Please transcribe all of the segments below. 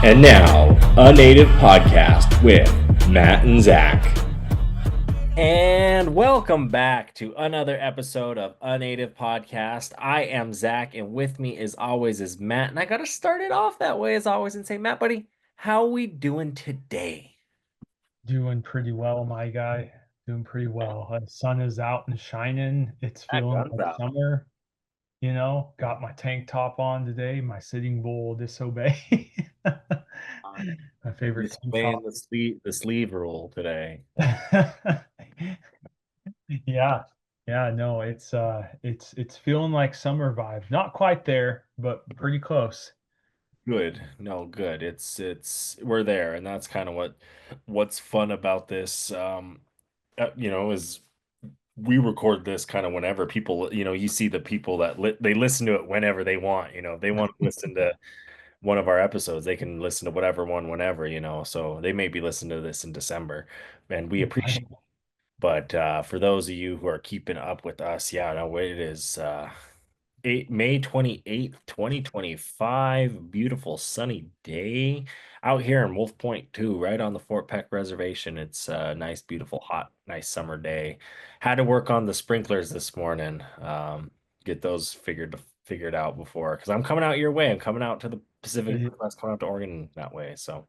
And now, a native podcast with Matt and Zach. And welcome back to another episode of A Native Podcast. I am Zach, and with me as always is Matt. And I gotta start it off that way as always and say, Matt, buddy, how we doing today? Doing pretty well, my guy. Doing pretty well. The sun is out and shining. It's That feeling guns like out. summer. Got my tank top on today. My Sitting Bull Disobey. My favorite tank Displaying top. the sleeve rule today. Yeah. Yeah, no, it's feeling like summer vibe. Not quite there, but pretty close. Good. No, good. It's we're there, and that's kind of what's fun about this. Is we record this kind of whenever people, you see the people that they listen to it whenever they want. If they want to listen to one of our episodes, they can listen to whatever one whenever, so they may be listening to this in December, and we appreciate it. But for those of you who are keeping up with us, yeah, no, it is May 28th, 2025. Beautiful sunny day out here in Wolf Point too, right on the Fort Peck Reservation. It's a nice, beautiful, hot, nice summer day. Had to work on the sprinklers this morning. Get those figured out before, because I'm coming out your way. I'm coming out to the Pacific Uh, Northwest, coming out to Oregon that way. So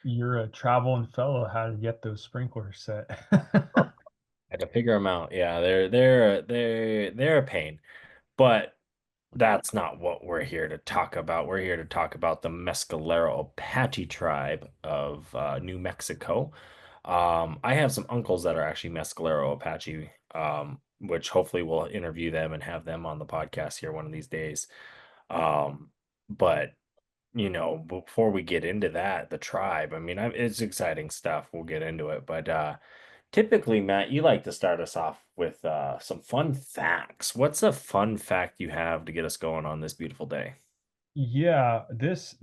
You're a traveling fellow. How to get those sprinklers set? I had to figure them out. Yeah, they're a pain, but that's not what we're here to talk about. We're here to talk about the Mescalero Apache tribe of New Mexico. I have some uncles that are actually Mescalero Apache, which hopefully we'll interview them and have them on the podcast here one of these days. But before we get into that, the tribe, I mean, it's exciting stuff. We'll get into it, but typically, Matt, you like to start us off with some fun facts. What's a fun fact you have to get us going on this beautiful day? Yeah, this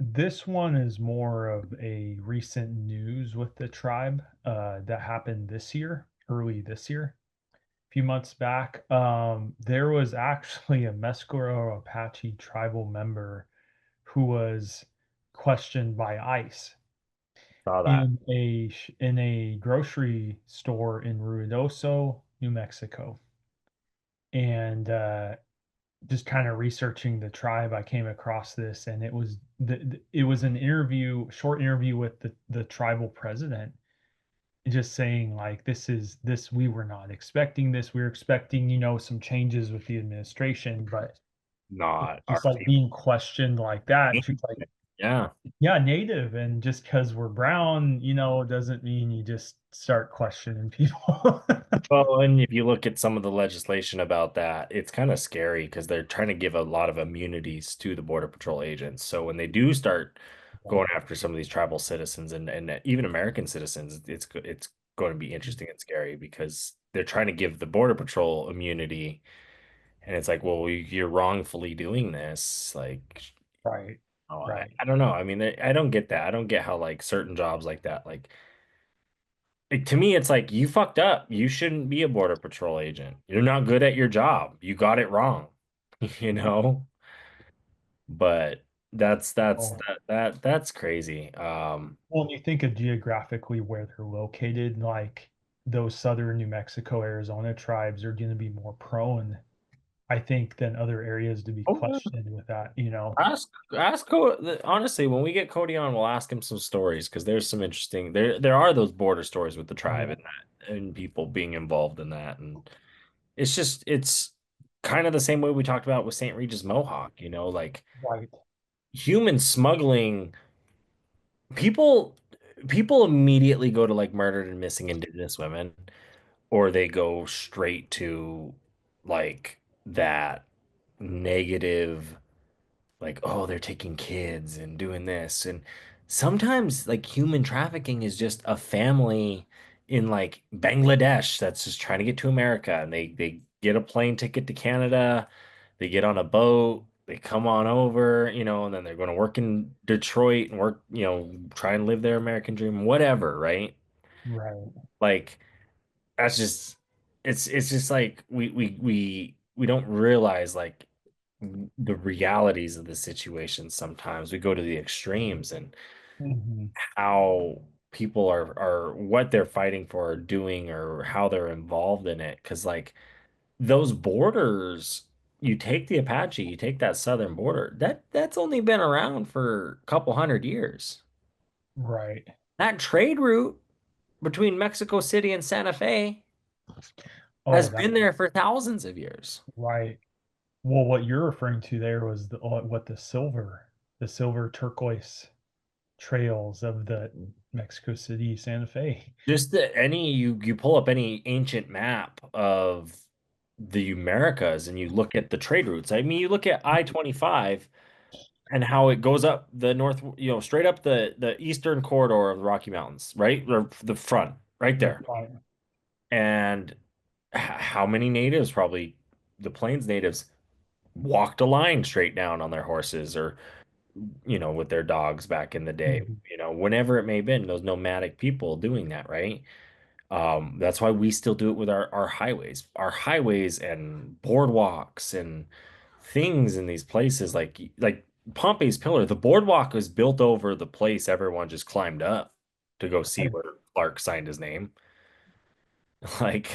one is more of a recent news with the tribe that happened this year, early this year, a few months back. There was actually a Mescalero Apache tribal member who was questioned by ICE Saw that. in a grocery store in Ruidoso, New Mexico, and just kind of researching the tribe, I came across this, and it was an interview, short interview with the tribal president, just saying like this we were not expecting this. We were expecting, some changes with the administration, but it's Not our just like people. being questioned like that. And she's like, Yeah. yeah, native, and just because we're brown, doesn't mean you just start questioning people. Well, and if you look at some of the legislation about that, it's kind of scary because they're trying to give a lot of immunities to the Border Patrol agents. So when they do start going after some of these tribal citizens and even American citizens, it's going to be interesting and scary because they're trying to give the Border Patrol immunity. And it's like, well, you're wrongfully doing this. Like, Right, oh, I, right. I don't know. I mean, I don't get that. I don't get how like certain jobs like that, to me, it's like you fucked up. You shouldn't be a Border Patrol agent. You're not good at your job. You got it wrong, you know? But Oh, that's crazy. well, when you think of geographically where they're located, like those southern New Mexico, Arizona tribes are going to be more prone, I think, than other areas to be Oh, yeah. questioned with that. Ask honestly, when we get Cody on, we'll ask him some stories because there's some interesting there are those border stories with the tribe Yeah, and that and people being involved in that. And it's kind of the same way we talked about with St. Regis Mohawk, like right, human smuggling. People people immediately go to like murdered and missing indigenous women, or they go straight to like that negative, like, oh, they're taking kids and doing this. And sometimes like human trafficking is just a family in like Bangladesh that's just trying to get to America, and they get a plane ticket to Canada, they get on a boat, they come on over, and then they're going to work in Detroit and work, try and live their American dream, whatever, right? right. Like that's just it's just like we don't realize like the realities of the situation. Sometimes we go to the extremes, and Mhm. how people are what they're fighting for or doing or how they're involved in it. Because like those borders, you take the Apache, you take that southern border, that's only been around for a couple hundred years. Right. That trade route between Mexico City and Santa Fe has Oh, that been there for thousands of years. right. Well, what you're referring to there was what the silver turquoise trails of the Mexico City, Santa Fe. Just the, any you pull up any ancient map of the Americas and you look at the trade routes. I mean, you look at I-25 and how it goes up the north, straight up the eastern corridor of the Rocky Mountains, right? Or the front, right The there. fine. And how many natives, probably the Plains natives, walked a line straight down on their horses or, with their dogs back in the day, Mhm. whenever it may have been, those nomadic people doing that, right? That's why we still do it with our highways and boardwalks and things in these places like Pompey's Pillar. The boardwalk was built over the place everyone just climbed up to go see where Clark signed his name. Like,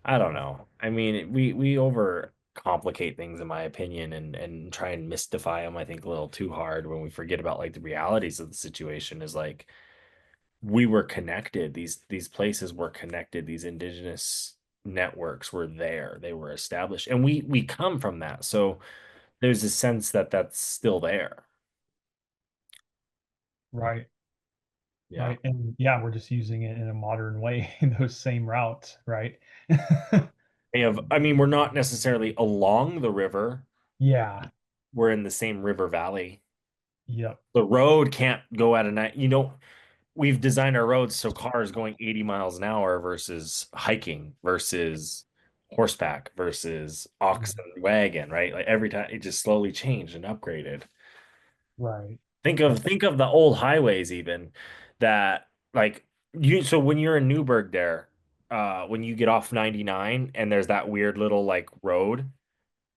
I don't know. I mean, we over complicate things in my opinion and try and mystify them, I think, a little too hard when we forget about like the realities of the situation is like we were connected. These places were connected. These indigenous networks were there. They were established, and we come from that. So there's a sense that that's still there. Right. Yeah. Right. And yeah, we're just using it in a modern way in those same routes, right? I mean, we're not necessarily along the river. Yeah. We're in the same river valley. Yep. The road can't go at a night. We've designed our roads so cars going 80 miles an hour versus hiking versus horseback versus ox and wagon, right? Like every time it just slowly changed and upgraded. Right. Think Right. of think of the old highways even that like so when you're in Newburgh there, when you get off 99 and there's that weird little like road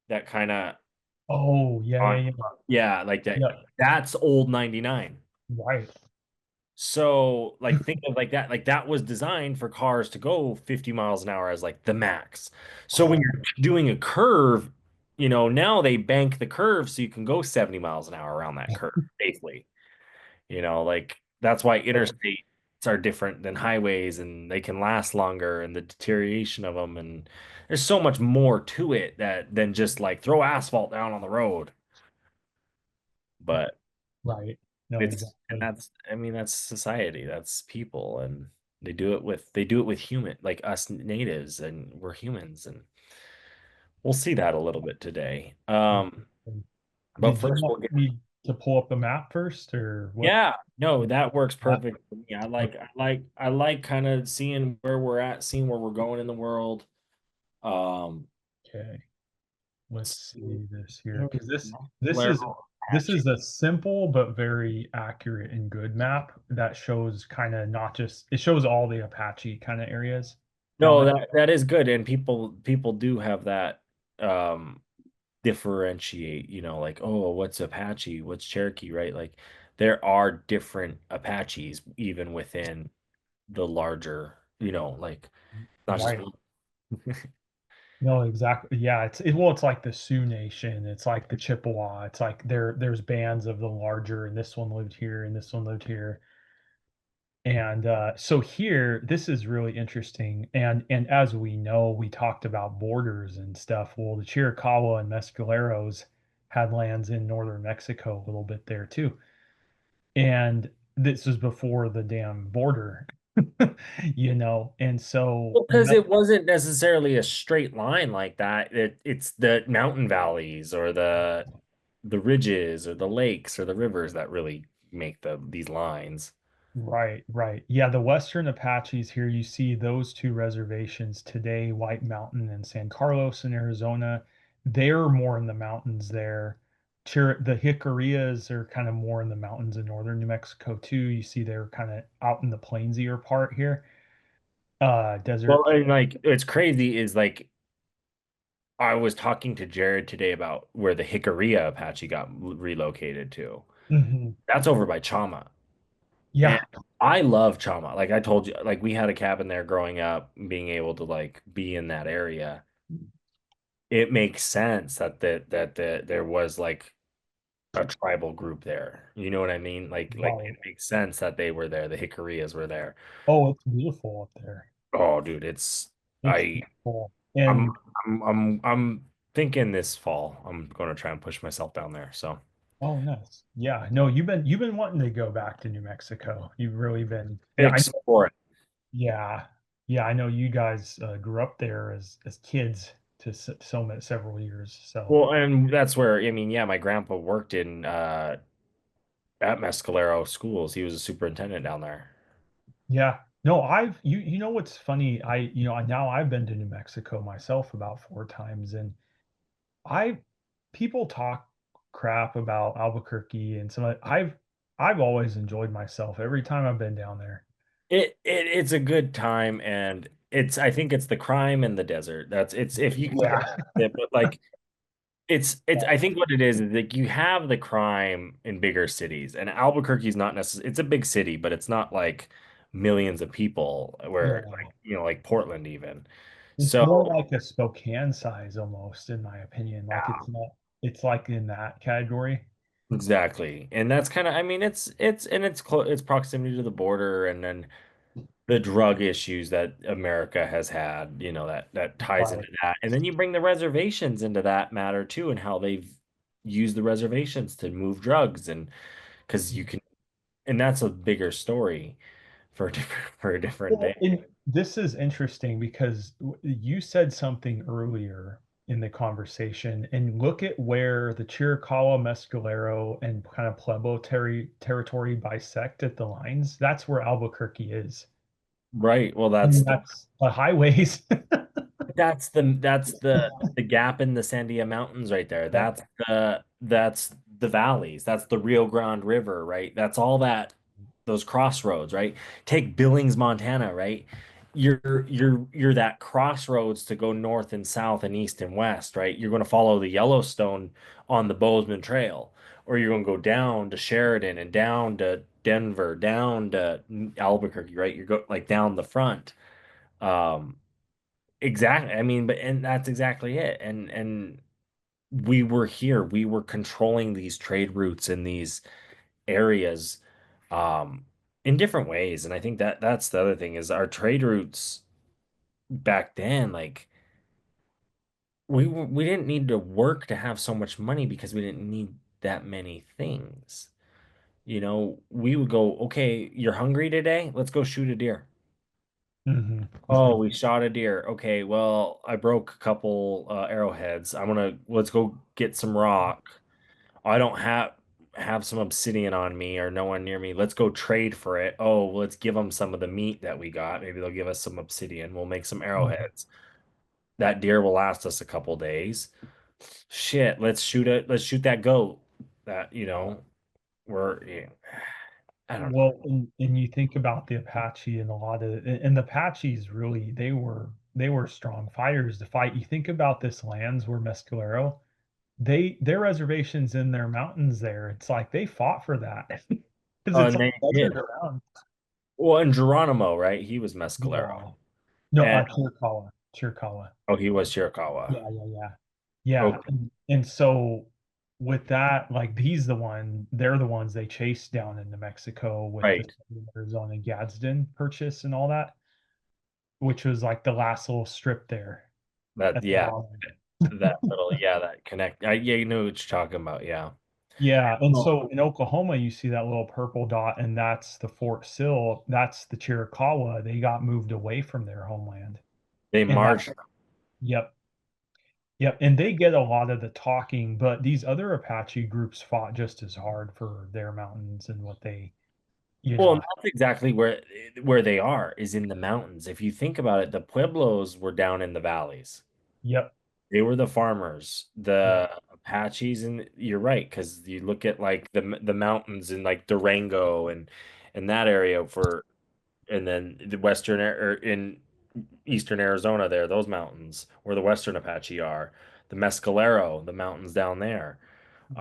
that kind of Oh, yeah, yeah, on yeah. yeah, like Yep. that's old 99. Right. So, like, think of like that was designed for cars to go 50 miles an hour as like the max. So when Oh, you're doing a curve, now they bank the curve so you can go 70 miles an hour around that curve safely. Like that's why interstates are different than highways and they can last longer and the deterioration of them and there's so much more to it that than just like throw asphalt down on the road. But right. No, and exactly. that's I mean that's society, that's people, and they do it with human like us natives, and we're humans, and we'll see that a little bit today. But Did you first want we'll get me to pull up a map first or what? yeah, no, that works Map? perfect for me. I like kind of seeing where we're at, seeing where we're going in the world. Um, Okay. Let's seeing, see this here seeing because this is Mescalero, this Apache. is a simple but very accurate and good map that shows kind of not just it shows all the Apache kind of areas down No, there. that is good, and people do have that um differentiate, like, oh, what's Apache, what's Cherokee, right? Like there are different Apaches even within the larger, like not just Right. No, exactly. Yeah, well, it's like the Sioux Nation. It's like the Chippewa. It's like there's bands of the larger, and this one lived here, and this one lived here. And so here, this is really interesting. And as we know, we talked about borders and stuff. Well, the Chiricahua and Mescaleros had lands in northern Mexico a little bit there too. And this was before the damn border, And so Well, because it wasn't necessarily a straight line like that. It's the mountain valleys or the ridges or the lakes or the rivers that really make these lines. Right, right. Yeah, the Western Apaches here, you see those two reservations today, White Mountain and San Carlos in Arizona. They're more in the mountains there. The Jicarillas are kind of more in the mountains in northern New Mexico too. You see they're kind of out in the plainsier part here. Well, Desert. and like it's crazy is like I was talking to Jared today about where the Jicarilla Apache got relocated to. Mhm. That's over by Chama. And Yeah. I love Chama. Like I told you, like we had a cabin there growing up, being able to like be in that area. It makes sense that there was like a tribal group there. You know what I mean? Like it Right. makes sense that they were there. The Jicarillas were there. Oh, it's beautiful up there. Oh, dude, it's It's I beautiful. I'm And I'm thinking this fall I'm going to try and push myself down there. So oh, nice. Yeah. No, you've been wanting to go back to New Mexico. You've really been. Yeah, I know. explore it. Yeah. Yeah, I know you guys grew up there as kids to several years. So, Well, and that's where I mean, yeah, my grandpa worked in at Mescalero schools. He was a superintendent down there. yeah. No, you know what's funny? Now I've been to New Mexico myself about 4 times, and I people talk crap about Albuquerque and I've always enjoyed myself every time I've been down there. It's a good time, and it's I think it's the crime in the desert. That's it's if you can look at Yeah. it, but like it's I think what it is like you have the crime in bigger cities, and Albuquerque's not necessarily it's a big city, but it's not like millions of people where Yeah. like like Portland even. It's more So like a Spokane size almost, in my opinion. Like it's like in that category. exactly. And that's kind of I mean it's close it's proximity to the border, and then the drug issues that America has had, that ties Right. into that. And then you bring the reservations into that matter too, and how they've used the reservations to move drugs, and because you can, and that's a bigger story for a different for a different Well, day. and this is interesting because you said something earlier in the conversation, and look at where the Chiricahua, Mescalero, and kind of Pueblo territory bisect at the lines. That's where Albuquerque is. Right. Well, I mean, that's the highways. that's the gap in the Sandia Mountains right there. Yep. That's the valleys. That's the Rio Grande River, right? That's all that those crossroads, right? Take Billings, Montana, right? You're that crossroads to go north and south and east and west, right? You're going to follow the Yellowstone on the Bozeman Trail, or you're going to go down to Sheridan and down to Denver, down to Albuquerque, right? You go like down the front. Um, Exactly. I mean, but and that's exactly it. And we were here. We were controlling these trade routes in these areas um in different ways. And I think that that's the other thing is our trade routes back then, like we didn't need to work to have so much money because we didn't need that many things. We would go, okay, you're hungry today? Let's go shoot a deer. Hmm. Oh, we shot a deer. Okay, well, I broke a couple arrowheads. Let's go get some rock. I don't have some obsidian on me or no one near me. Let's go trade for it. Oh, well, let's give them some of the meat that we got. Maybe they'll give us some obsidian. We'll make some arrowheads. That deer will last us a couple days. Shit, let's shoot that goat. That, yeah, I don't know. Well, and you think about the Apache and a lot of and the Apaches really they were strong fighters to fight. You think about this lands where Mescalero, their reservations in their mountains there. It's like they fought for that because Oh, it's and like they did. desert around. Well, and Geronimo, right? He was Mescalero. Yeah. No, And Chiricahua. Chiricahua. oh, he was Chiricahua. Yeah, yeah, yeah. Yeah. Okay. And so with that, like they're the ones they chased down into Mexico with the Right. Arizona Gadsden purchase and all that, which was like the last little strip there That at the yeah, bottom. that little yeah, that connect. Yeah, you know what you're talking about. Yeah. Yeah, and Oh. so in Oklahoma, you see that little purple dot, and that's the Fort Sill. That's the Chiricahua. They got moved away from their homeland, They and marched. yep, yep, and they get a lot of the talking. But these other Apache groups fought just as hard for their mountains and what they, you Well, and know, that's exactly where they are is in the mountains. If you think about it, the Pueblos were down in the valleys. yep, They were the farmers. yep, The Apaches, and you're right, because you look at like the mountains in like Durango and that area and then the western or in eastern Arizona there, those mountains where the western Apache are. The Mescalero, the mountains down there.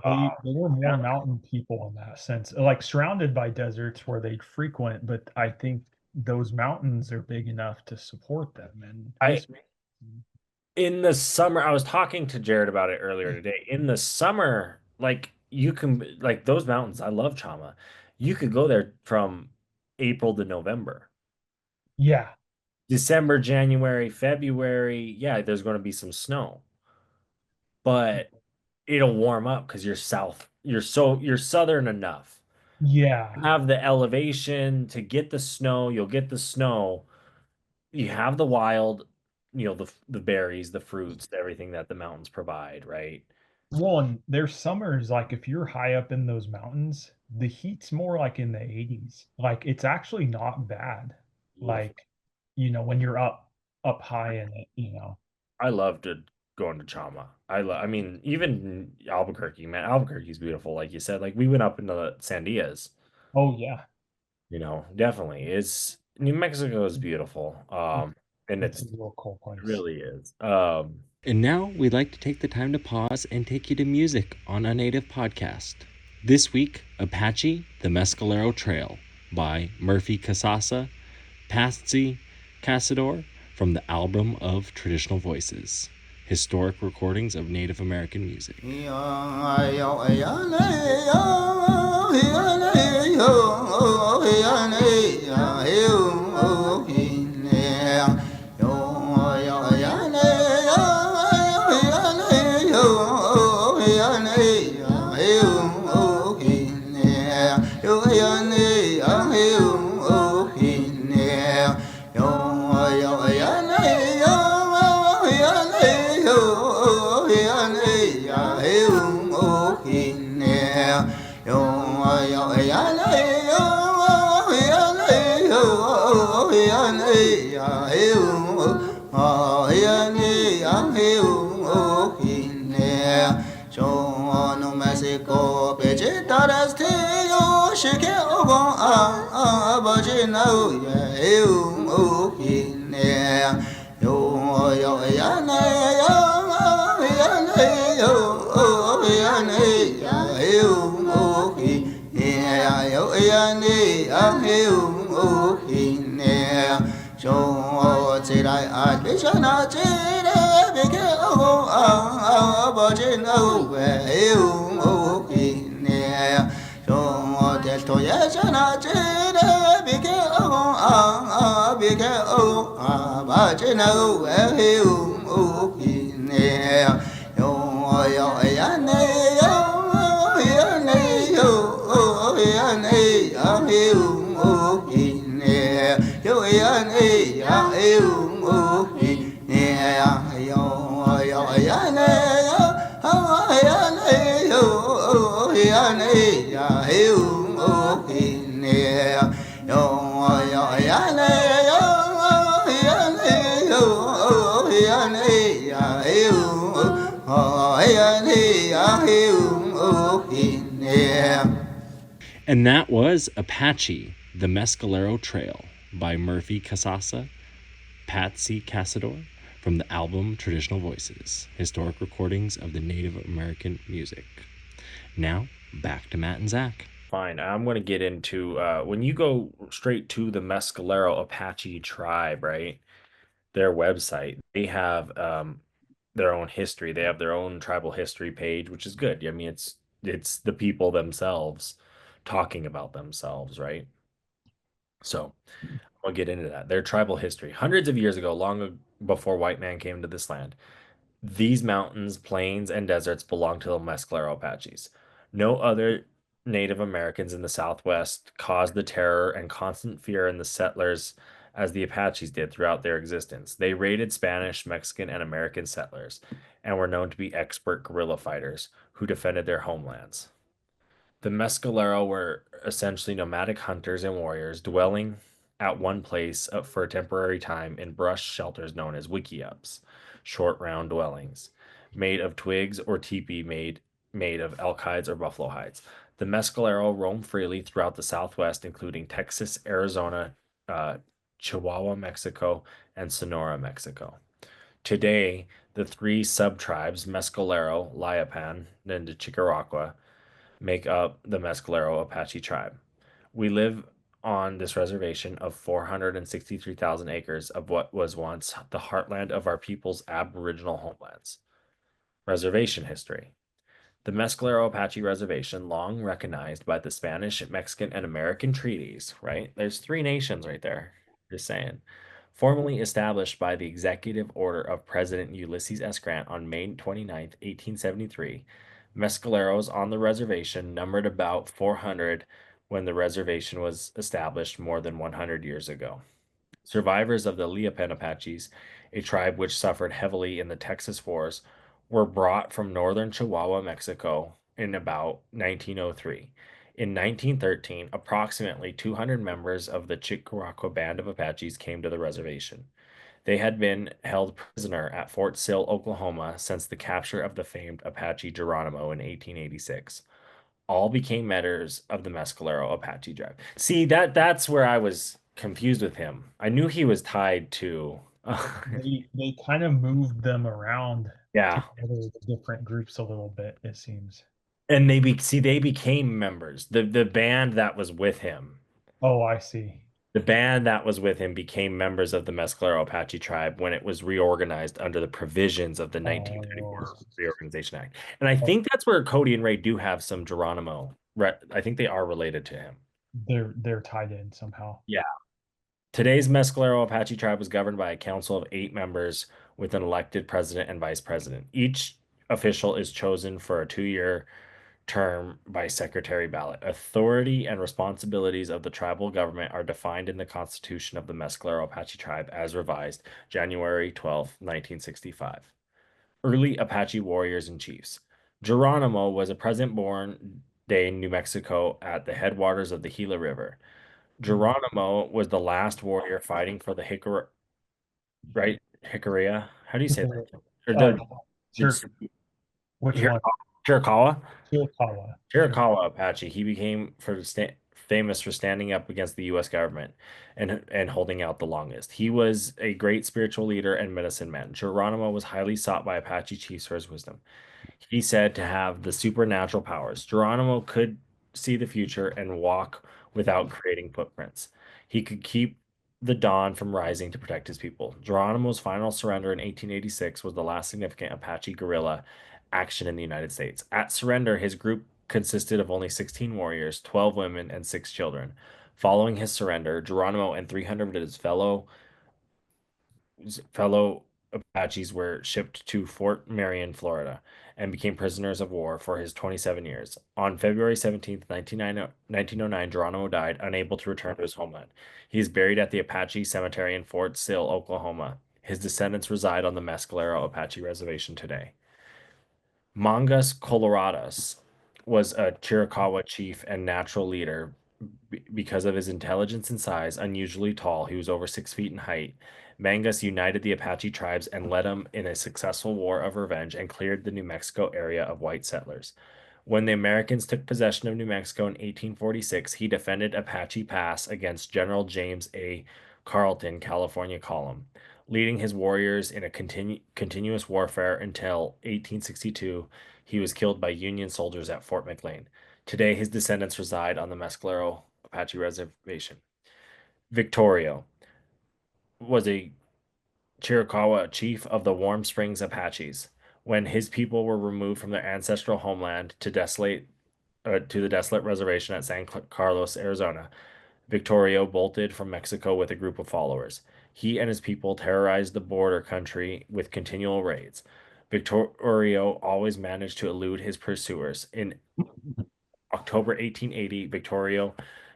They were more Yeah. mountain people in that sense, like surrounded by deserts where they'd frequent, but I think those mountains are big enough to support them. And I this, in the summer, I was talking to Jared about it earlier today. In the summer, like you can like those mountains, I love Chama. You could go there from April to November. yeah, December, January, February, yeah, there's going to be some snow, but it'll warm up because you're south. You're southern enough. yeah. Have the elevation to get the snow, you'll get the snow. You have the wild, the berries, the fruits, everything that the mountains provide, right? Well, and there's summers, like if you're high up in those mountains, the heat's more like in the 80s. Like it's actually not bad. Beautiful. Like, when you're up high in it. I loved it going to Chama. I mean, even Albuquerque, man. Albuquerque's beautiful, like you said. Like we went up into the Sandias, Oh yeah. definitely. It's New Mexico is beautiful. And It's it's a real cool it place. really is. And now we'd like to take the time to pause and take you to music on a native podcast. This week, Apache, the Mescalero Trail by Murphy Casasa, Patsy Casador from the album of Traditional Voices, historic recordings of Native American music. And that was Apache, the Mescalero Trail by Murphy Casasa, Patsy Casador from the album Traditional Voices, historic recordings of the Native American music. Now, back to Matt and Zach. Fine. I'm going to get into when you go straight to the Mescalero Apache tribe, right? Their website, they have their own history. They have their own tribal history page, which is good. I mean, it's the people themselves talking about themselves, right? So I'll get into that. Their tribal history. Hundreds of years ago, before white man came to this land, these mountains, plains, and deserts belong to the Mescalero Apaches. No other Native Americans in the Southwest caused the terror and constant fear in the settlers as the Apaches did throughout their existence. They raided Spanish, Mexican, and American settlers and were known to be expert guerrilla fighters who defended their homelands. The Mescalero were essentially nomadic hunters and warriors dwelling at one place for a temporary time in brush shelters known as wickiups, short round dwellings, made of twigs or teepee made of elk hides or buffalo hides. The Mescalero roam freely throughout the Southwest, including Texas, Arizona, uh, Chihuahua, Mexico, and Sonora, Mexico. Today, the three sub-tribes, Mescalero, Liapan, and the Chicaraqua, make up the Mescalero Apache tribe. We live on this reservation of 463,000 acres of what was once the heartland of our people's Aboriginal homelands. Reservation history. The Mescalero Apache Reservation, long recognized by the Spanish, Mexican, and American treaties, right? There's three nations right there. Just saying. Formally established by the executive order of President Ulysses S. Grant on May 29th, 1873, Mescaleros on the reservation numbered about 400 when the reservation was established more than 100 years ago. Survivors of the Liapan Apaches, a tribe which suffered heavily in the Texas Wars, were brought from northern Chihuahua, Mexico in about 1903. In 1913, approximately 200 members of the Chicaraqua Band of Apaches came to the reservation. They had been held prisoner at Fort Sill, Oklahoma since the capture of the famed Apache Geronimo in 1886. All became members of the Mescalero Apache tribe. See, that's where I was confused with him. I knew he was tied to They kind of moved them around yeah. together, the different groups a little bit, it seems. And they became members. The band that was with him. Oh, I see. The band that was with him became members of the Mescalero Apache tribe when it was reorganized under the provisions of the Oh, 1934 Reorganization Act. And I think that's where Cody and Ray do have some Geronimo. I think they are related to him. they're tied in somehow. Yeah. Today's Mescalero Apache tribe was governed by a council of 8 members with an elected president and vice president. Each official is chosen for a 2-year term by secretary ballot. Authority and responsibilities of the tribal government are defined in the Constitution of the Mescalero Apache tribe as revised January 12, 1965. Early Apache warriors and chiefs. Geronimo was a peasant born in New Mexico at the headwaters of the Gila River. Geronimo was the last warrior fighting for the right? Hickoria? How do you say that? Or Uh, the which one? Chiricahua? Chiricahua. Chiricahua Apache. He became famous for standing up against the U.S. government and holding out the longest. He was a great spiritual leader and medicine man. Geronimo was highly sought by Apache chiefs for his wisdom. He said to have the supernatural powers. Geronimo could see the future and walk without creating footprints. He could keep the dawn from rising to protect his people. Geronimo's final surrender in 1886 was the last significant Apache guerrilla action in the United States. At surrender, his group consisted of only 16 warriors, 12 women, and 6 children. Following his surrender, Geronimo and 300 of his fellow Apaches were shipped to Fort Marion, Florida, and became prisoners of war for his 27 years. On February 17th, 1909, Geronimo died, unable to return to his homeland. He is buried at the Apache Cemetery in Fort Sill, Oklahoma. His descendants reside on the Mescalero Apache Reservation today. Mangas Coloradas was a Chiricahua chief and natural leader because of his intelligence and size, unusually tall. He was over 6 feet in height. Mangas united the Apache tribes and led them in a successful war of revenge and cleared the New Mexico area of white settlers. When the Americans took possession of New Mexico in 1846, he defended Apache Pass against General James A. Carleton, California column, leading his warriors in a continuous warfare until 1862. He was killed by Union soldiers at Fort McLean. Today, his descendants reside on the Mescalero Apache Reservation. Victorio was a Chiricahua chief of the Warm Springs Apaches. When his people were removed from their ancestral homeland to the desolate reservation at San Carlos, Arizona, Victorio bolted from Mexico with a group of followers. He and his people terrorized the border country with continual raids. Victorio always managed to elude his pursuers. In October 1880, Victorio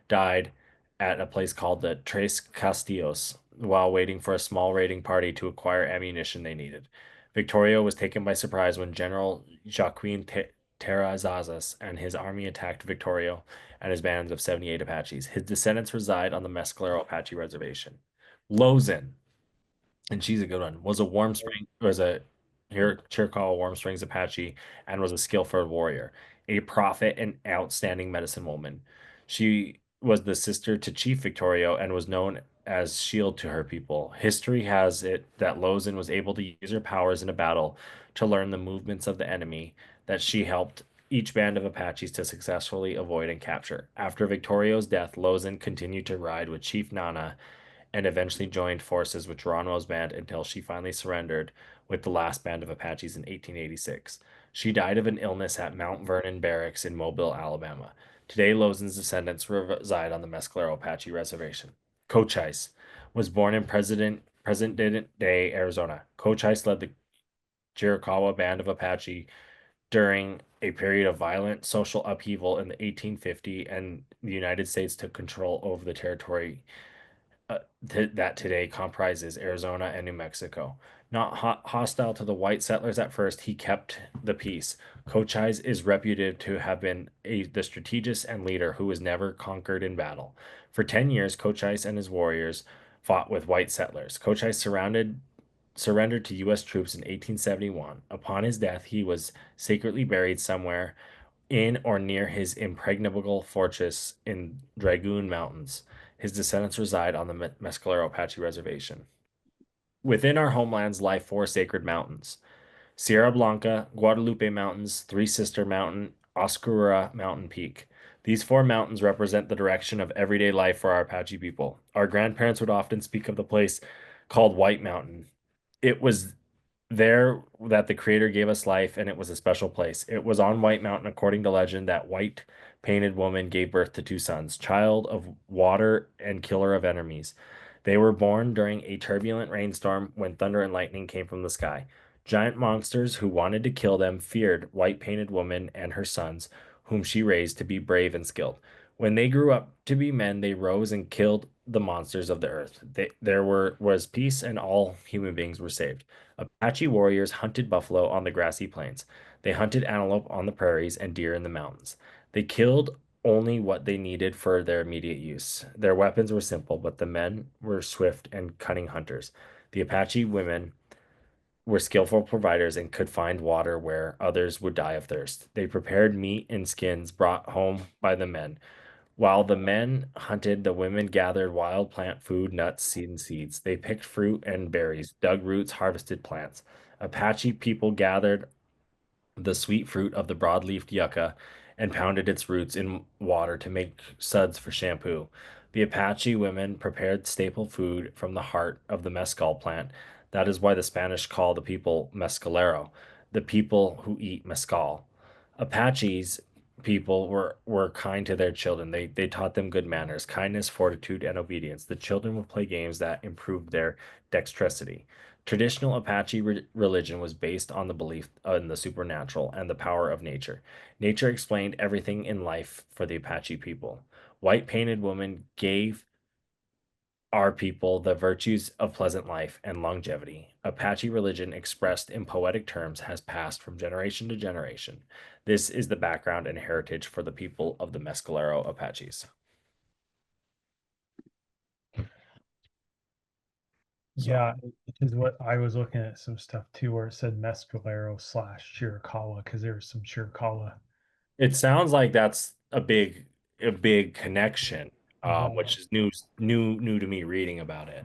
died at a place called the Tres Castillos while waiting for a small raiding party to acquire ammunition they needed. Victorio was taken by surprise when General Joaquin Terrazas and his army attacked Victorio and his bands of 78 Apaches. His descendants reside on the Mescalero Apache Reservation. Lozen, and she's a good one, was a Chiricahua Warm Springs Apache and was a skillful warrior, a prophet and outstanding medicine woman. She was the sister to Chief Victorio and was known as shield to her people. History has it that Lozen was able to use her powers in a battle to learn the movements of the enemy that she helped each band of Apaches to successfully avoid and capture. After Victorio's death, Lozen continued to ride with Chief Nana and eventually joined forces with Geronimo's band until she finally surrendered with the last band of Apaches in 1886. She died of an illness at Mount Vernon Barracks in Mobile, Alabama. Today, Lozen's descendants reside on the Mescalero Apache Reservation. Cochise was born in present-day Arizona. Cochise led the Chiricahua Band of Apache during a period of violent social upheaval in the 1850, and the United States took control over the territory that today comprises Arizona and New Mexico. Not hostile to the white settlers at first, he kept the peace. Cochise is reputed to have been the strategist and leader who was never conquered in battle. For 10 years, Cochise and his warriors fought with white settlers. Cochise surrendered to U.S. troops in 1871. Upon his death, he was secretly buried somewhere in or near his impregnable fortress in Dragoon Mountains. His descendants reside on the Mescalero Apache Reservation. Within our homelands lie four sacred mountains: Sierra Blanca, Guadalupe Mountains, Three Sister Mountain, Oscura Mountain Peak. These four mountains represent the direction of everyday life for our Apache people. Our grandparents would often speak of the place called White Mountain. It was there that the Creator gave us life, and it was a special place. It was on White Mountain, according to legend, that white painted woman gave birth to two sons, child of water and killer of enemies. They were born during a turbulent rainstorm when thunder and lightning came from the sky. Giant monsters who wanted to kill them feared White Painted Woman and her sons, whom she raised to be brave and skilled. When they grew up to be men, they rose and killed the monsters of the earth. There was peace, and all human beings were saved. Apache warriors hunted buffalo on the grassy plains. They hunted antelope on the prairies and deer in the mountains. They killed only what they needed for their immediate use. Their weapons were simple, but the men were swift and cunning hunters. The Apache women were skillful providers and could find water where others would die of thirst. They prepared meat and skins brought home by the men. While the men hunted, the women gathered wild plant food, nuts, seeds. They picked fruit and berries, dug roots, harvested plants. Apache people gathered the sweet fruit of the broad-leafed yucca and pounded its roots in water to make suds for shampoo. The Apache women prepared staple food from the heart of the mescal plant. That is why the Spanish call the people Mescalero, the people who eat mescal. Apaches people were kind to their children. They taught them good manners, kindness, fortitude, and obedience. The children would play games that improved their dexterity. Traditional Apache religion was based on the belief in the supernatural and the power of nature. Nature explained everything in life for the Apache people. White painted women gave our people the virtues of pleasant life and longevity. Apache religion, expressed in poetic terms, has passed from generation to generation. This is the background and heritage for the people of the Mescalero Apaches. So Yeah, because what I was looking at some stuff too where it said Mescalero / Chiricahua because there's some Chiricahua. it sounds like that's a big connection, Yeah. which is new to me reading about it.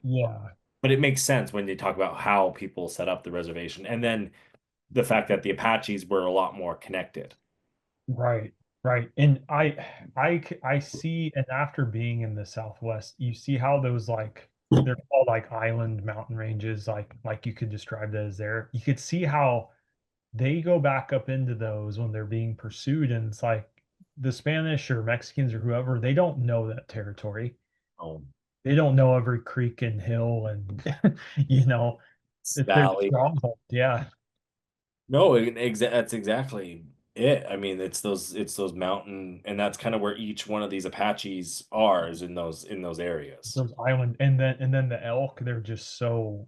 Yeah, But it makes sense when they talk about how people set up the reservation, and then the fact that the Apaches were a lot more connected. right, right. And I see, and after being in the Southwest, you see how those like they're called like island mountain ranges, like you could describe that as there. You could see how they go back up into those when they're being pursued, and it's like the Spanish or Mexicans or whoever, they don't know that territory. Um, They don't know every creek and hill and you know, it's their Valley. stronghold. Yeah. No, that's exactly it. I mean, it's those mountain, and that's kind of where each one of these Apaches are, is in those areas. Those island and then the elk, they're just so,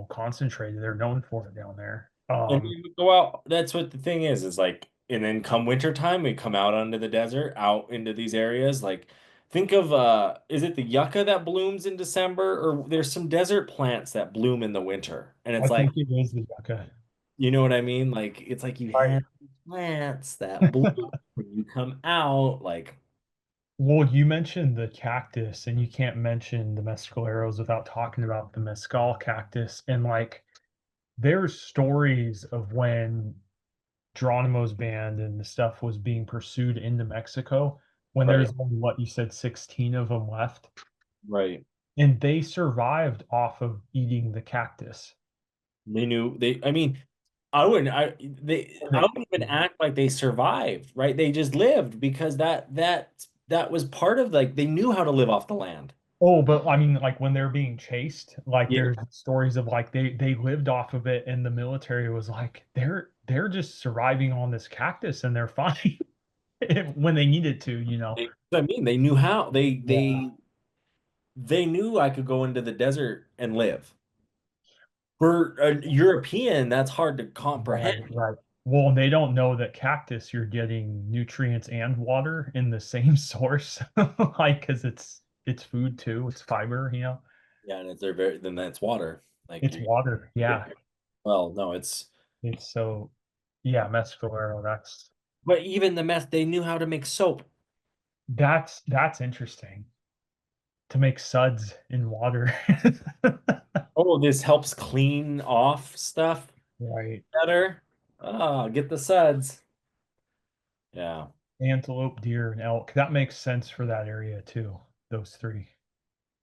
concentrated. They're known for it down there. And you go out. That's what the thing is like, and then come winter time, we come out onto the desert, out into these areas. Like, think of is it the yucca that blooms in December, or there's some desert plants that bloom in the winter, and I it's like, think it is the yucca. you know what I mean? Like, it's like you Right. have plants that bloom when you come out, like. Well, you mentioned the cactus, and you can't mention the mescaleros without talking about the mescal cactus. And like, there's stories of when Geronimo's band and the stuff was being pursued into Mexico when Right. there's only what you said 16 of them left, Right. and they survived off of eating the cactus. They knew they, I mean, I wouldn't, And I it- wouldn't even act like they survived, right? They just lived because that was part of, like, they knew how to live off the land. Oh, but I mean, like when they're being chased, like Yeah. there's stories of like they lived off of it, and the military was like they're just surviving on this cactus and they're fine when they needed to, you know. I mean, they knew how. Yeah. They knew I could go into the desert and live. For a European, that's hard to Right, comprehend. right. Well, and they don't know that cactus you're getting nutrients and water in the same source, like because it's food too, it's fiber, you know. Yeah, and if they're very, then that's water. Like It's you, water, yeah. well, no, it's, It's so, yeah, Mescalero. but even the meth, they knew how to make soap. That's interesting to make suds in water. Oh, this helps clean off stuff Right. better. Ah, get the suds. Yeah, Antelope, deer, and elk. That makes sense for that area too. Those three.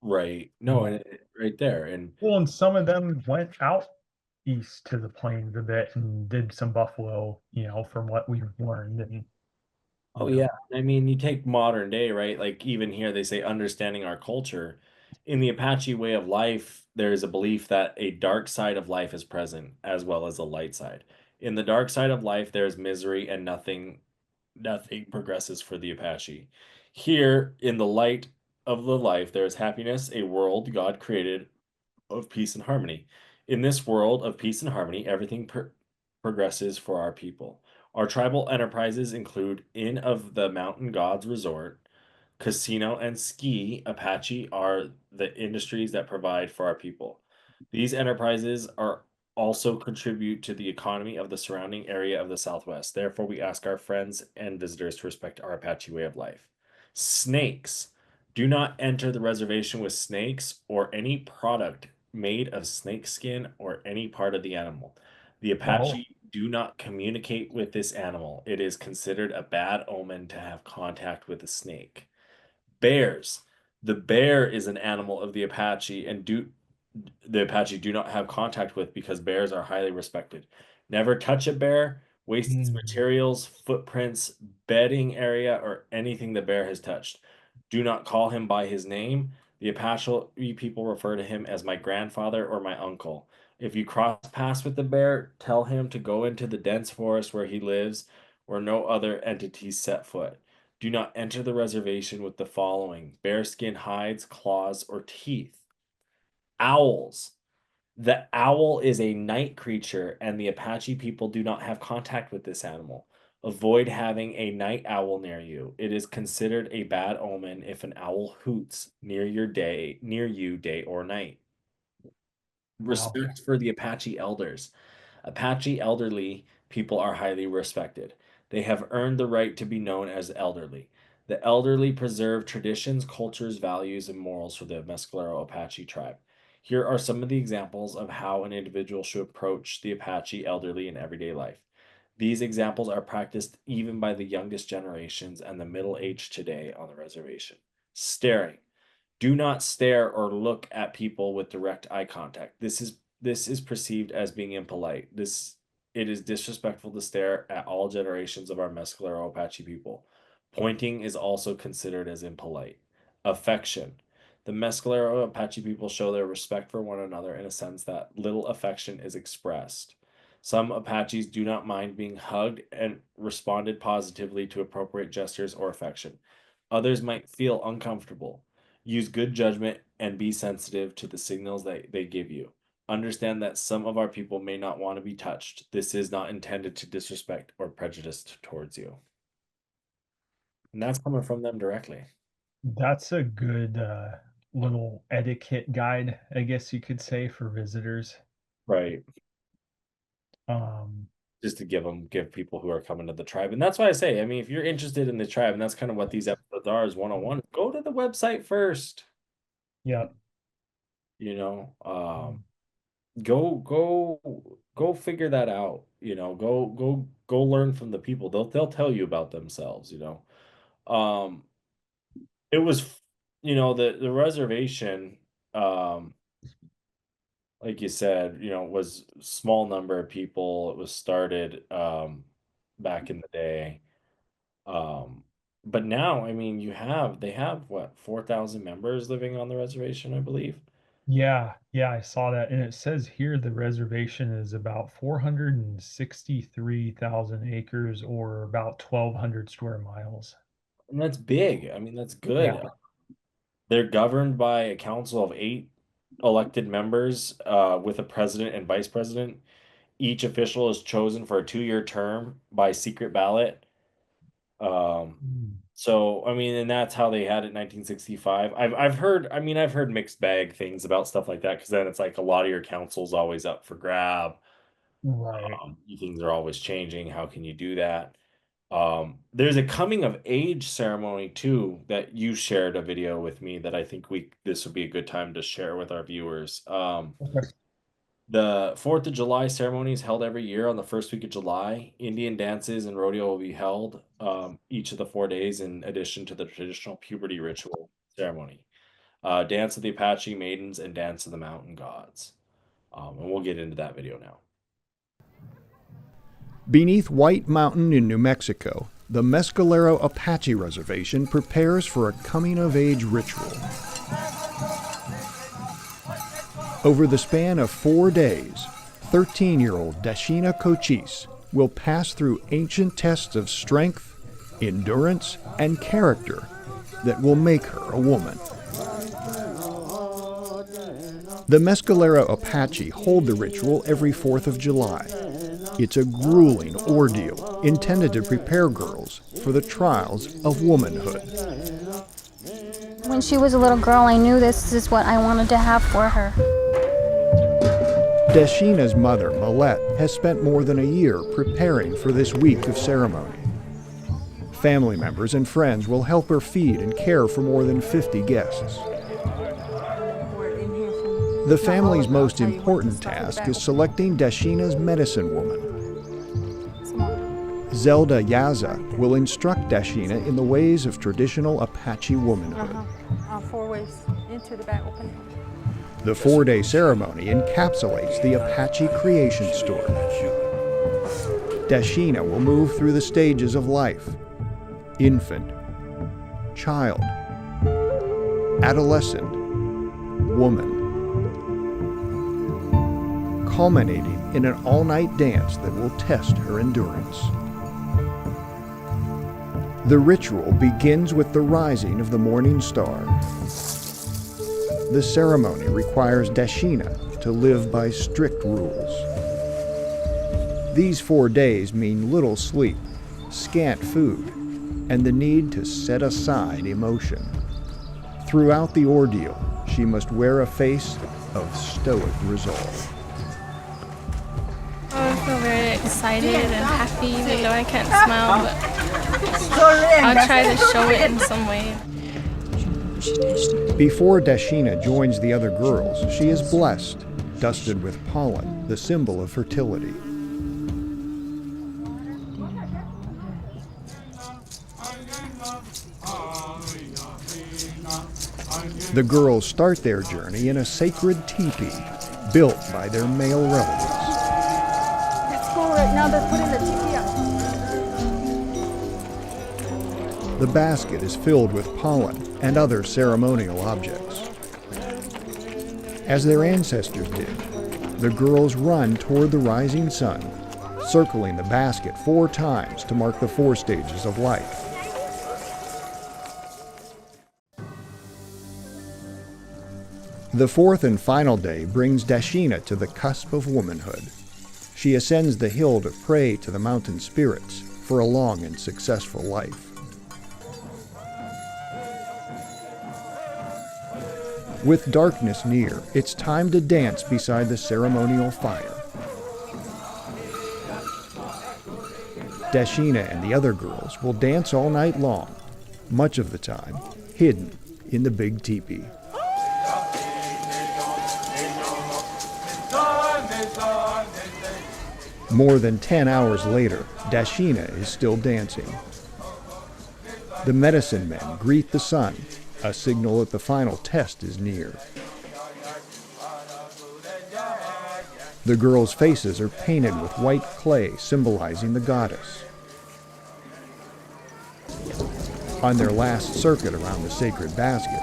right. No, Yeah. and right there. And Well, and some of them went out east to the plains a bit and did some buffalo, you know, from what we've learned. And, you oh know, yeah, I mean, you take modern day, right? Like even here, they say understanding our culture. In the Apache way of life, there is a belief that a dark side of life is present as well as a light side. In the dark side of life, there is misery and nothing progresses for the Apache. Here, in the light of the life, there is happiness, a world God created of peace and harmony. In this world of peace and harmony, everything progresses for our people. Our tribal enterprises include Inn of the Mountain Gods Resort, casino, and ski. Apache are the industries that provide for our people. These enterprises are also contribute to the economy of the surrounding area of the Southwest. Therefore, we ask our friends and visitors to respect our Apache way of life. Snakes. Do not enter the reservation with snakes or any product made of snake skin or any part of the animal. The oh, Apache do not communicate with this animal. It is considered a bad omen to have contact with a snake. Bears. The bear is an animal of the Apache do not have contact with because bears are highly respected. Never touch a bear, waste its mm, materials, footprints, bedding area, or anything the bear has touched. Do not call him by his name. The Apache people refer to him as my grandfather or my uncle. If you cross paths with the bear, tell him to go into the dense forest where he lives, where no other entities set foot. Do not enter the reservation with the following: bearskin hides, claws, or teeth. Owls. The owl is a night creature, and the Apache people do not have contact with this animal. Avoid having a night owl near you. It is considered a bad omen if an owl hoots near you day or night. wow. Respect for the Apache elders. Apache elderly people are highly respected. They have earned the right to be known as elderly. The elderly preserve traditions, cultures, values, and morals for the Mescalero Apache tribe. Here are some of the examples of how an individual should approach the Apache elderly in everyday life. These examples are practiced even by the youngest generations and the middle aged today on the reservation. Staring. Do not stare or look at people with direct eye contact. This is perceived as being impolite. It is disrespectful to stare at all generations of our Mescalero Apache people. Pointing is also considered as impolite. Affection. The Mescalero Apache people show their respect for one another in a sense that little affection is expressed. Some Apaches do not mind being hugged and responded positively to appropriate gestures or affection. Others might feel uncomfortable. Use good judgment and be sensitive to the signals that they give you. Understand that some of our people may not want to be touched. This is not intended to disrespect or prejudice towards you. And that's coming from them directly. That's a good little etiquette guide, I guess you could say, for visitors. Right. Um, Just to give people who are coming to the tribe. And that's why I say, I mean, if you're interested in the tribe, and that's kind of what these episodes Avatar's 101. Go to the website first. Yep. You know, go figure that out. You know, go learn from the people. They'll tell you about themselves. You know, um, it was, the reservation. Um, like you said, was small number of people. It was started back in the day. Um, but now, I mean, they have what, 4,000 members living on the reservation, I believe. Yeah, yeah, I saw that. And it says here the reservation is about 463,000 acres or about 1,200 square miles. And that's big. I mean, that's Yeah. good. They're governed by a council of 8 elected members with a president and vice president. Each official is chosen for a 2-year term by secret ballot. Mm. So I mean, and that's how they had it in 1965. I've heard mixed bag things about stuff like that, because then it's like a lot of your council's always up for grab. Right. Things are always changing. How can you do that? There's a coming of age ceremony too that you shared a video with me that I think this would be a good time to share with our viewers. Okay. The 4th of July ceremony is held every year on the first week of July. Indian dances and rodeo will be held each of the 4 days, in addition to the traditional puberty ritual ceremony. Dance of the Apache maidens and dance of the mountain gods. And we'll get into that video now. Beneath White Mountain in New Mexico, the Mescalero Apache Reservation prepares for a coming-of-age ritual. Over the span of 4 days, 13-year-old Dashina Cochise will pass through ancient tests of strength, endurance, and character that will make her a woman. The Mescalero Apache hold the ritual every 4th of July. It's a grueling ordeal intended to prepare girls for the trials of womanhood. When she was a little girl, I knew this is what I wanted to have for her. Dashina's mother, Millette, has spent more than a year preparing for this week of ceremony. Family members and friends will help her feed and care for more than 50 guests. The family's most important task is selecting Dashina's medicine woman. Zelda Yaza will instruct Dashina in the ways of traditional Apache womanhood. 4 ways into the back, open it. The 4-day ceremony encapsulates the Apache creation story. Dashina will move through the stages of life: infant, child, adolescent, woman, culminating in an all-night dance that will test her endurance. The ritual begins with the rising of the morning star. The ceremony requires Dashina to live by strict rules. These 4 days mean little sleep, scant food, and the need to set aside emotion. Throughout the ordeal, she must wear a face of stoic resolve. I feel very excited and happy, even though I can't smile, but I'll try to show it in some way. Before Dashina joins the other girls, she is blessed, dusted with pollen, the symbol of fertility. The girls start their journey in a sacred teepee built by their male relatives. Let's go right now. They're putting the TV up. The basket is filled with pollen and other ceremonial objects. As their ancestors did, the girls run toward the rising sun, circling the basket 4 times to mark the 4 stages of life. The 4th and final day brings Dashina to the cusp of womanhood. She ascends the hill to pray to the mountain spirits for a long and successful life. With darkness near, it's time to dance beside the ceremonial fire. Dashina and the other girls will dance all night long, much of the time hidden in the big teepee. More than 10 hours later, Dashina is still dancing. The medicine men greet the sun, a signal that the final test is near. The girls' faces are painted with white clay symbolizing the goddess. On their last circuit around the sacred basket,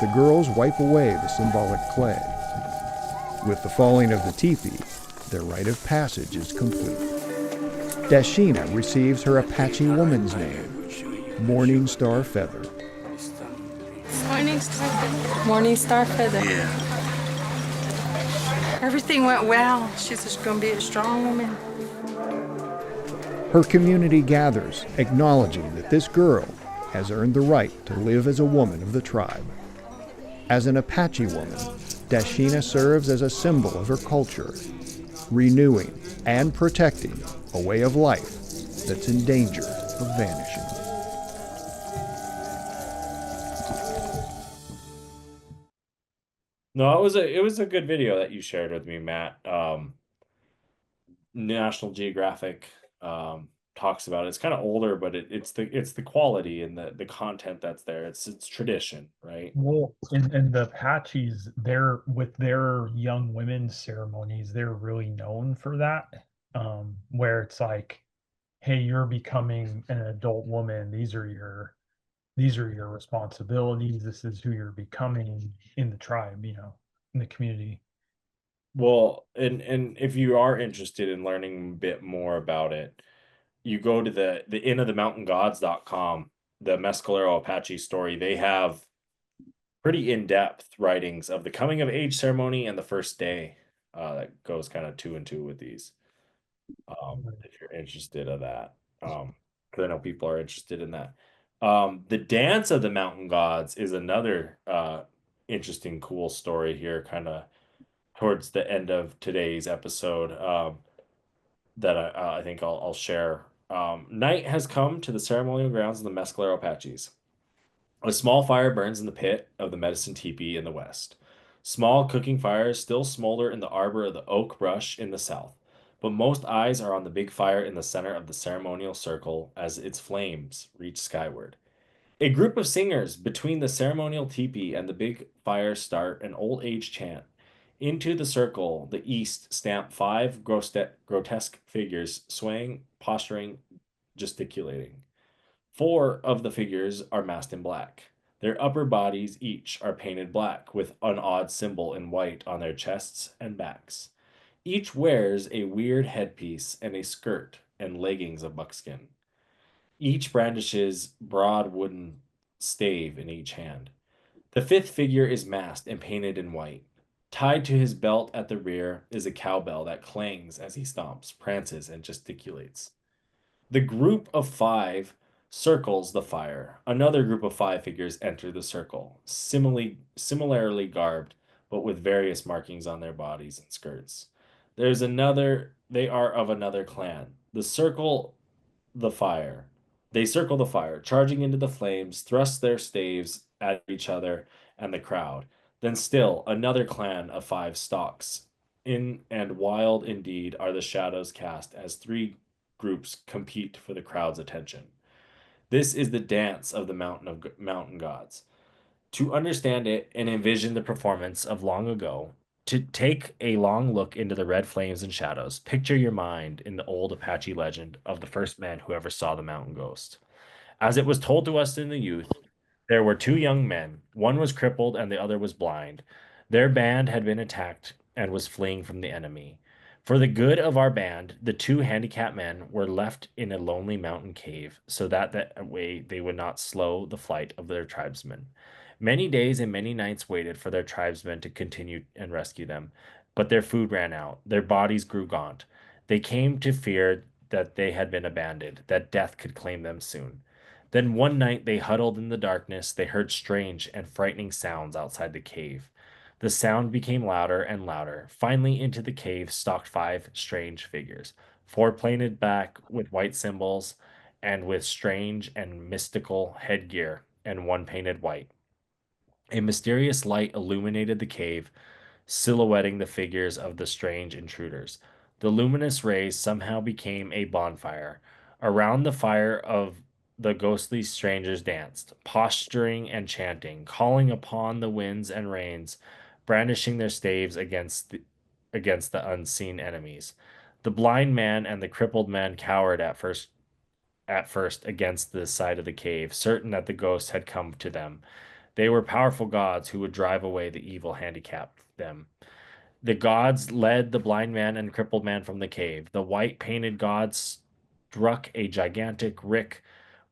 the girls wipe away the symbolic clay. With the falling of the teepee, their rite of passage is complete. Dashina receives her Apache woman's name, Morning Star Feather. Morning Star Feather. Morning Star Feather. Yeah. Everything went well. She's just going to be a strong woman. Her community gathers, acknowledging that this girl has earned the right to live as a woman of the tribe. As an Apache woman, Dashina serves as a symbol of her culture, renewing and protecting a way of life that's in danger of vanishing. No, it was a good video that you shared with me, Matt. National Geographic talks about it. It's kind of older, but it's the quality and the content that's there. It's tradition, right? Well, and the Apaches, they're with their young women's ceremonies, they're really known for that. Where it's like, hey, you're becoming an adult woman. These are your responsibilities. This is who you're becoming in the tribe, in the community. Well, and if you are interested in learning a bit more about it, you go to the innofthemountaingods.com, the Mescalero Apache story. They have pretty in-depth writings of the coming of age ceremony and the first day. That goes kind of 2 and 2 with these. If you're interested in that, because I know people are interested in that. The dance of the mountain gods is another interesting, cool story here, kind of towards the end of today's episode, that I think I'll share. Night has come to the ceremonial grounds of the Mescalero Apaches. A small fire burns in the pit of the medicine teepee in the west. Small cooking fires still smolder in the arbor of the oak brush in the south, but most eyes are on the big fire in the center of the ceremonial circle as its flames reach skyward. A group of singers between the ceremonial teepee and the big fire start an old age chant. Into the circle, the east stamp 5 grotesque figures, swaying, posturing, gesticulating. 4 of the figures are masked in black. Their upper bodies each are painted black, with an odd symbol in white on their chests and backs. Each wears a weird headpiece and a skirt and leggings of buckskin. Each brandishes broad wooden stave in each hand. The 5th figure is masked and painted in white. Tied to his belt at the rear is a cowbell that clangs as he stomps, prances, and gesticulates. The group of 5 circles the fire. Another group of 5 figures enter the circle, similarly garbed, but with various markings on their bodies and skirts. They are of another clan. They circle the fire, charging into the flames, thrust their staves at each other and the crowd. Then still another clan of 5 stalks in, and wild indeed are the shadows cast as 3 groups compete for the crowd's attention. This is the dance of the mountain gods. To understand it and envision the performance of long ago, to take a long look into the red flames and shadows, picture your mind in the old Apache legend of the first men who ever saw the mountain ghost. As it was told to us in the youth, there were 2 young men. One was crippled and the other was blind. Their band had been attacked and was fleeing from the enemy. For the good of our band, the 2 handicapped men were left in a lonely mountain cave, so that way they would not slow the flight of their tribesmen. Many days and many nights waited for their tribesmen to continue and rescue them, but their food ran out. Their bodies grew gaunt. They came to fear that they had been abandoned, that death could claim them soon. Then one night they huddled in the darkness. They heard strange and frightening sounds outside the cave. The sound became louder and louder. Finally, into the cave stalked 5 strange figures, 4 painted black with white symbols and with strange and mystical headgear, and one painted white. A mysterious light illuminated the cave, silhouetting the figures of the strange intruders. The luminous rays somehow became a bonfire. Around the fire of the ghostly strangers danced, posturing and chanting, calling upon the winds and rains, brandishing their staves against the unseen enemies. The blind man and the crippled man cowered at first against the side of the cave, certain that the ghost had come to them. They were powerful gods who would drive away the evil handicapped them. The gods led the blind man and crippled man from the cave. The white painted god struck a gigantic rick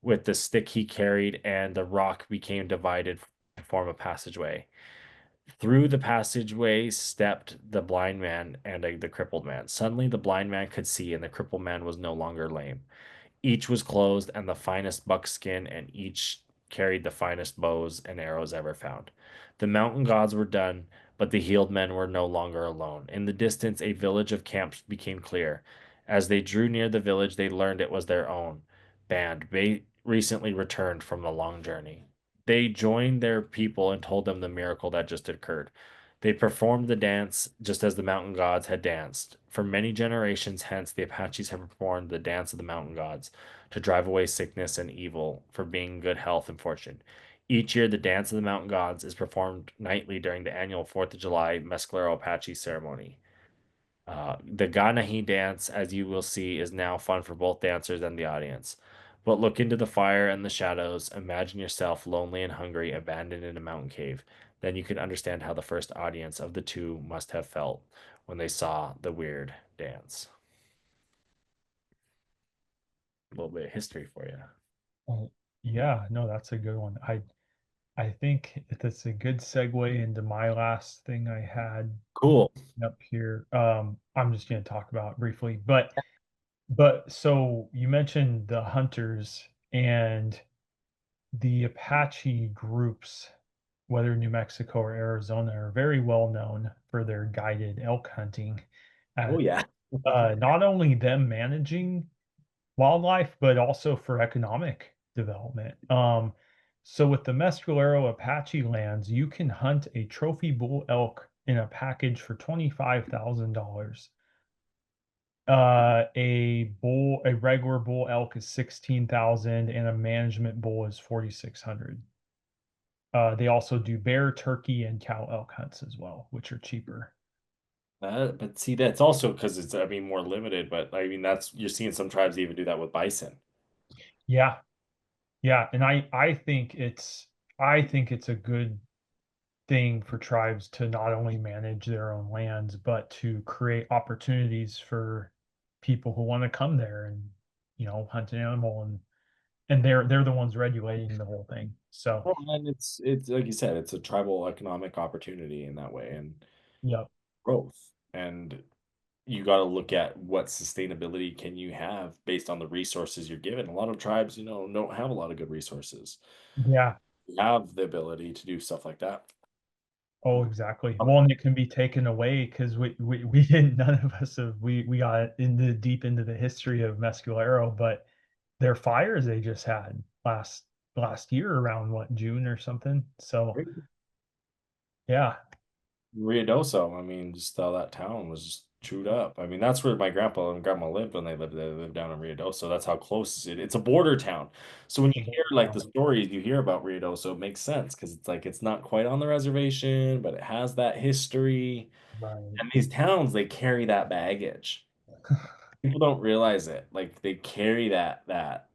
with the stick he carried, and the rock became divided to form a passageway. Through the passageway stepped the blind man and the crippled man. Suddenly, the blind man could see, and the crippled man was no longer lame. Each was clothed in the finest buckskin, and each carried the finest bows and arrows ever found. The mountain gods were done, but the healed men were no longer alone. In the distance, a village of camps became clear. As they drew near the village, they learned it was their own band, recently returned from a long journey. They joined their people and told them the miracle that just occurred. They performed the dance just as the mountain gods had danced. For many generations hence, the Apaches have performed the dance of the mountain gods to drive away sickness and evil, for being good health and fortune. Each year, the dance of the mountain gods is performed nightly during the annual 4th of July Mescalero Apache ceremony. The Ganahi dance, as you will see, is now fun for both dancers and the audience. But look into the fire and the shadows. Imagine yourself lonely and hungry, abandoned in a mountain cave. Then you can understand how the first audience of the two must have felt when they saw the weird dance. A little bit of history for you. Yeah, no, that's a good one. I think that's a good segue into my last thing I had Cool. up here. I'm just going to talk about it briefly, but so you mentioned the hunters and the Apache groups, whether New Mexico or Arizona, are very well known for their guided elk hunting. Oh, yeah. Not only them managing wildlife, but also for economic development. So with the Mescalero Apache lands, you can hunt a trophy bull elk in a package for $25,000. A regular bull elk is 16,000, and a management bull is 4,600. They also do bear, turkey, and cow elk hunts as well, which are cheaper. But see, that's also because it's, I mean, more limited. But I mean, you're seeing some tribes even do that with bison. Yeah, yeah, and I think it's a good thing for tribes to not only manage their own lands, but to create opportunities for people who want to come there and hunt an animal, and they're the ones regulating the whole thing. So Well, and it's like you said, it's a tribal economic opportunity in that way, and yeah, growth. And you got to look at what sustainability can you have based on the resources you're given. A lot of tribes, don't have a lot of good resources. yeah. You have the ability to do stuff like that. Oh, exactly. Well, and it can be taken away because we didn't, none of us have, we got deep into the history of Mescalero, but their fires they just had last year around what, June or something. So yeah. Ruidoso, I mean, just how that town was just chewed up. I mean, that's where my grandpa and grandma lived when they lived there. They lived down in Ruidoso. That's how close it's a border town. So when you hear like the stories you hear about Ruidoso, it makes sense because it's like it's not quite on the reservation, but it has that history. Right. And these towns, they carry that baggage. People don't realize it. Like they carry that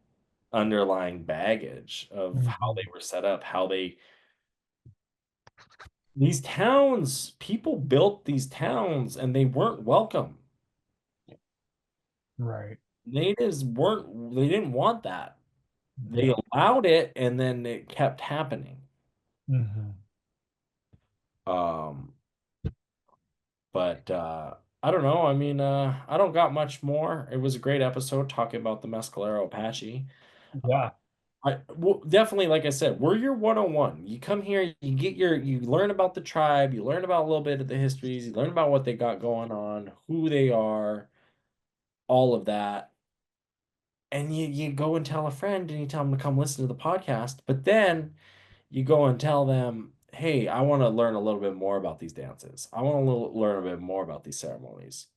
underlying baggage of how they were set up, these towns, people built these towns and they weren't welcome. Right. Natives they didn't want that. They Yeah. allowed it and then it kept happening. Hmm. Um, but I don't know. I mean, I don't got much more. It was a great episode talking about the Mescalero Apache. Yeah. Well, definitely, like I said, we're your 101. You come here, you learn about the tribe, you learn about a little bit of the histories, you learn about what they got going on, who they are, all of that. and you go and tell a friend and you tell them to come listen to the podcast, but then you go and tell them, hey, I want to learn a little bit more about these dances. I want to learn a bit more about these ceremonies.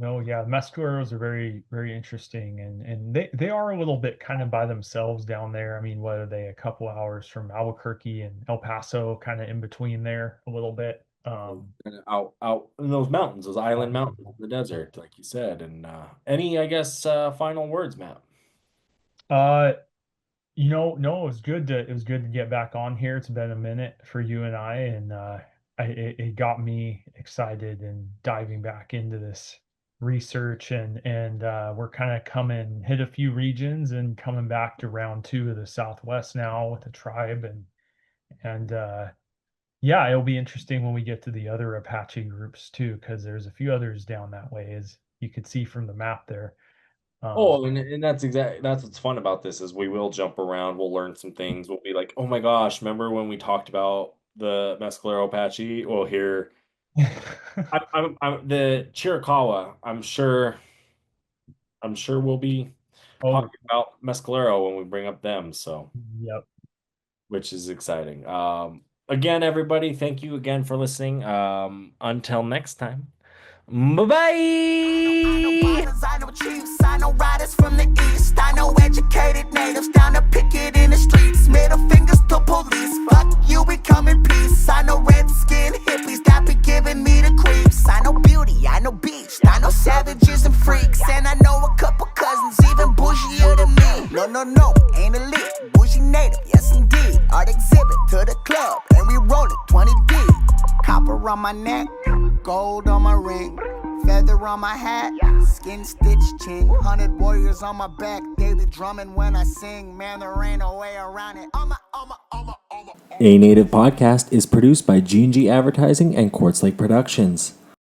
No, yeah, the Mescaleros are very, very interesting, and they are a little bit kind of by themselves down there. I mean, what are they? A couple hours from Albuquerque and El Paso, kind of in between there a little bit. And out in those mountains, those island mountains in the desert, like you said. And any, I guess, final words, Matt? No, it was good to get back on here. It's been a minute for you and I, and it got me excited and diving back into this research, and we're kind of hit a few regions and coming back to round 2 of the Southwest now with the tribe, and yeah, it'll be interesting when we get to the other Apache groups too, because there's a few others down that way, as you could see from the map there. And that's what's fun about this is we will jump around, we'll learn some things. We'll be like, oh my gosh, remember when we talked about the Mescalero Apache? Well, here, I'm the Chiricahua. I'm sure we'll be talking about Mescalero when we bring up them. So, Yep. which is exciting. Again, everybody, thank you again for listening. Until next time. Bye-bye. I know chiefs, I know riders from the east. I know educated natives down to picket in the streets. Middle fingers to police. Fuck you, we come in peace. I know red-skinned hippies that be giving me the creeps. I know beauty, I know beast. I know savages and freaks. And I know a couple cousins even bougier than me. No, ain't elite. Bougie native, yes indeed. Art exhibit to the club. And we roll it 20 deep. Copper on my neck, gold on my ring, feather on my hat, skin stitched chin, 100 warriors on my back, they be drumming when I sing, man, there ain't no way around it. A Native Podcast is produced by G&G Advertising and Quartz Lake Productions.